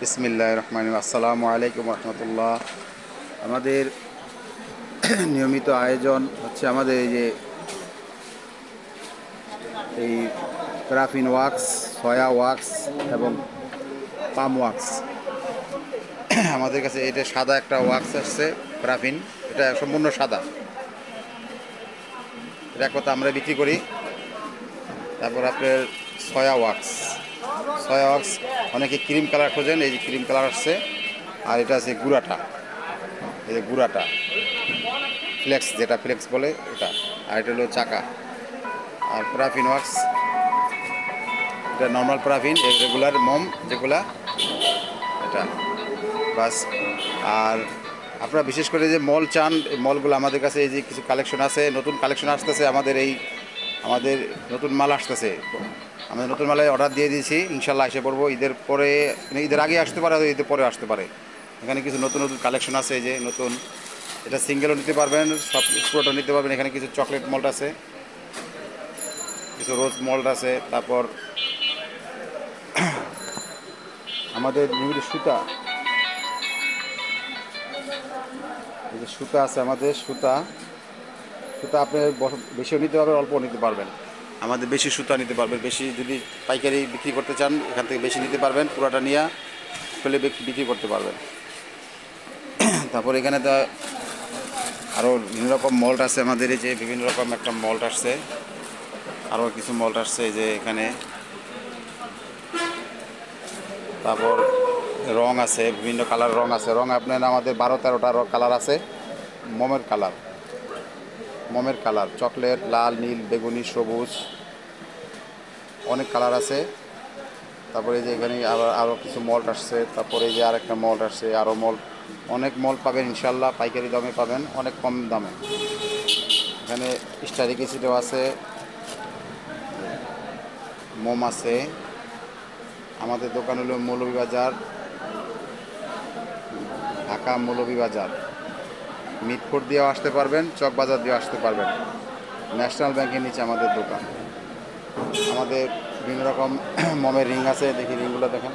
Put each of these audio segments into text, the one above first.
বিসমিল্লাহির রহমানির রহিম। আসসালামু আলাইকুম রহমতুল্লাহ। আমাদের নিয়মিত আয়োজন হচ্ছে আমাদের এই প্যারাফিন ওয়াক্স, সয়া ওয়াক্স এবং পাম ওয়াক্স। আমাদের কাছে এটা সাদা একটা ওয়াক্স আসছে, প্যারাফিন। এটা সম্পূর্ণ সাদা, এটা কথা আমরা বিক্রি করি। তারপর আপনার সয়া ওয়াক্স, অনেকে ক্রিম কালার খোঁজেন, এই যে ক্রিম কালার আসছে। আর এটা আছে গুঁড়াটা, এই যে গুঁড়াটা ফ্লেক্স, যেটা ফ্লেক্স বলে এটা। আর এটা হলো চাকা। আর প্যারাফিন ওয়াক্স, এটা নর্মাল প্যারাফিন, রেগুলার মোম যেগুলা, এটা বাস। আর আপনারা বিশেষ করে যে মল চান, এই মলগুলো আমাদের কাছে এই যে কিছু কালেকশন আছে, নতুন কালেকশন আসতেছে আমাদের নতুন মাল আসতেছে। আমাদের নতুন মালে অর্ডার দিয়ে দিয়েছি, ইনশাল্লাহ এসে পড়বো ঈদের পরে, ঈদের আগে আসতে পারে, ঈদের পরে আসতে পারে। এখানে কিছু নতুন নতুন কালেকশন আছে, এই যে নতুন, এটা সিঙ্গেলও নিতে পারবেন, সব পুরোটা নিতে পারবেন। এখানে কিছু চকলেট মল্ট আছে, কিছু রোজ মল্ট আছে। তারপর আমাদের বিভিন্ন সুতা, এই যে সুতা আছে আমাদের, সুতা আপনি বেশিও নিতে পারবেন, অল্পও নিতে পারবেন। আমাদের বেশি সুতা নিতে পারবেন, বেশি যদি পাইকারি বিক্রি করতে চান এখান থেকে বেশি নিতে পারবেন, পুরোটা নিয়ে ফেলে বিক্রি করতে পারবেন। তারপর এখানে তো আরও বিভিন্ন রকম মল্ট আছে আমাদের, এই যে বিভিন্ন রকম একটা মল্ট আসছে, আরও কিছু মল্ট আসছে এই যে এখানে। তারপর রং আছে, বিভিন্ন কালার রং আছে। রং আপনার আমাদের 12-13টা কালার আছে। মোমের কালার চকলেট, লাল, নীল, বেগুনি, সবুজ, অনেক কালার আছে। তারপরে এই যে এখানে আরও কিছু মল্ট আসছে। তারপরে এই যে আরেকটা মল্ট আসছে, আরও মল্ট, অনেক মল্ট পাবেন ইনশাল্লাহ, পাইকারি দামে পাবেন, অনেক কম দামে। এখানে স্টারিক অ্যাসিডও আছে, মোম আছে। আমাদের দোকান হলো মৌলভীবাজার, ঢাকা মৌলভীবাজার। মিটফোর দিয়েও আসতে পারবেন, চকবাজার দিয়েও আসতে পারবেন। ন্যাশনাল ব্যাংকের নিচে আমাদের দোকান। আমাদের বিভিন্ন রকম মোমের রিং আছে, দেখি রিংগুলো দেখেন।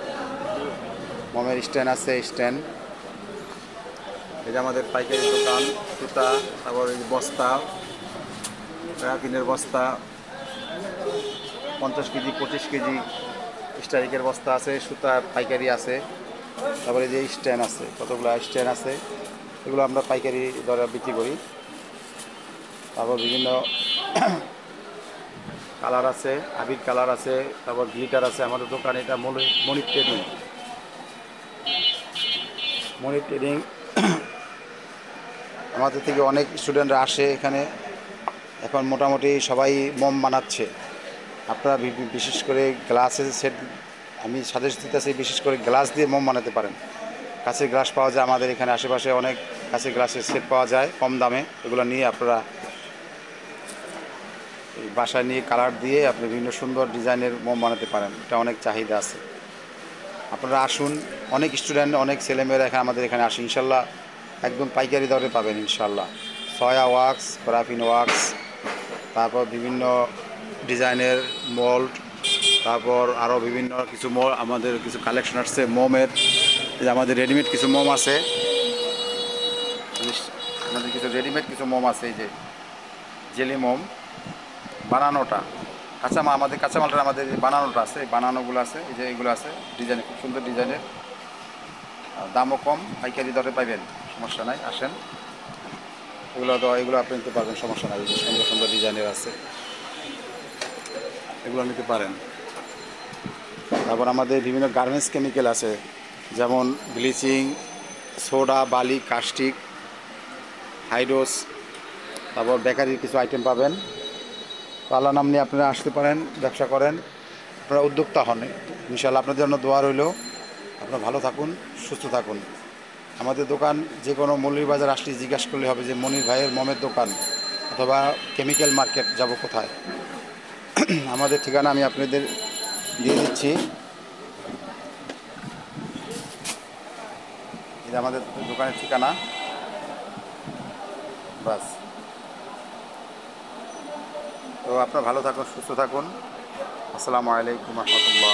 মোমের স্ট্যান্ড আছে, স্ট্যান্ড। এই যে আমাদের পাইকারি দোকান, সুতা, তারপর এই বস্তা, প্যারাফিনের বস্তা, 50 কেজি 25 কেজি স্টারিকের বস্তা আছে, সুতা পাইকারি আছে। তারপরে যে স্ট্যান্ড আছে, কতগুলো স্ট্যান্ড আছে, এগুলো আমরা পাইকারি দরে বিক্রি করি। তারপর বিভিন্ন কালার আছে, আবির কালার আছে, তারপর গ্লিটার আছে আমাদের দোকানে। এটা মনির ট্রেডিং। আমাদের থেকে অনেক স্টুডেন্টরা আসে এখানে, এখন মোটামুটি সবাই মোম বানাচ্ছে। আপনারা বিশেষ করে গ্লাসের সেট, আমি সাজেস্ট দিতেছি, বিশেষ করে গ্লাস দিয়ে মোম বানাতে পারেন। কাঁচের গ্লাস পাওয়া যায় আমাদের এখানে, আশেপাশে অনেক কাঁচের গ্লাসের সেট পাওয়া যায় কম দামে। এগুলো নিয়ে আপনারা বাসায় নিয়ে কালার দিয়ে আপনি বিভিন্ন সুন্দর ডিজাইনের মোম বানাতে পারেন, এটা অনেক চাহিদা আছে। আপনারা আসুন, অনেক স্টুডেন্ট, অনেক ছেলেমেয়েরা এখানে আমাদের এখানে আসে, ইনশাল্লাহ একদম পাইকারি দরে পাবেন ইনশাল্লাহ। সয়া ওয়াক্স, প্যারাফিন ওয়াক্স, তারপর বিভিন্ন ডিজাইনের মোল্ড, তারপর আরও বিভিন্ন কিছু আমাদের কিছু কালেকশন আসছে মোমের। যে আমাদের রেডিমেড কিছু মোম আছে, আমাদের কিছু রেডিমেড কিছু মোম আছে, এই যে জেলি মোম বানানোটা, আমাদের কাঁচামালটা আমাদের বানানোটা আছে, এই বানানোগুলো আছে, এই যে এইগুলো আছে ডিজাইন, খুব সুন্দর ডিজাইনের, দামও কম, পাইকারি দরে পাইবেন, সমস্যা নাই, আসেন। এগুলো আপনি নিতে পারবেন, সমস্যা নাই। এই যে সুন্দর সুন্দর ডিজাইনের আছে, এগুলো নিতে পারেন। তারপর আমাদের বিভিন্ন গার্মেন্টস কেমিক্যাল আছে, যেমন ব্লিচিং, সোডা, বালি, কাস্টিক, হাইড্রোস, তারপর বেকারির কিছু আইটেম পাবেন। তো আল্লাহ নাম নিয়ে আপনারা আসতে পারেন, ব্যবসা করেন, আপনারা উদ্যোক্তা হন, ইনশাআল্লাহ আপনাদের জন্য দোয়া রইল। আপনারা ভালো থাকুন, সুস্থ থাকুন। আমাদের দোকান যে কোনো মৌলভীবাজার আসলে জিজ্ঞাসা করলে হবে যে মনির ভাইয়ের মোমের দোকান, অথবা কেমিক্যাল মার্কেট যাব কোথায়। আমাদের ঠিকানা আমি আপনাদের দিয়ে দিচ্ছি, এটা আমাদের দোকানের ঠিকানা, বাস। তো আপনারা ভালো থাকুন, সুস্থ থাকুন। আসসালামু আলাইকুম রহমতুল্লাহ।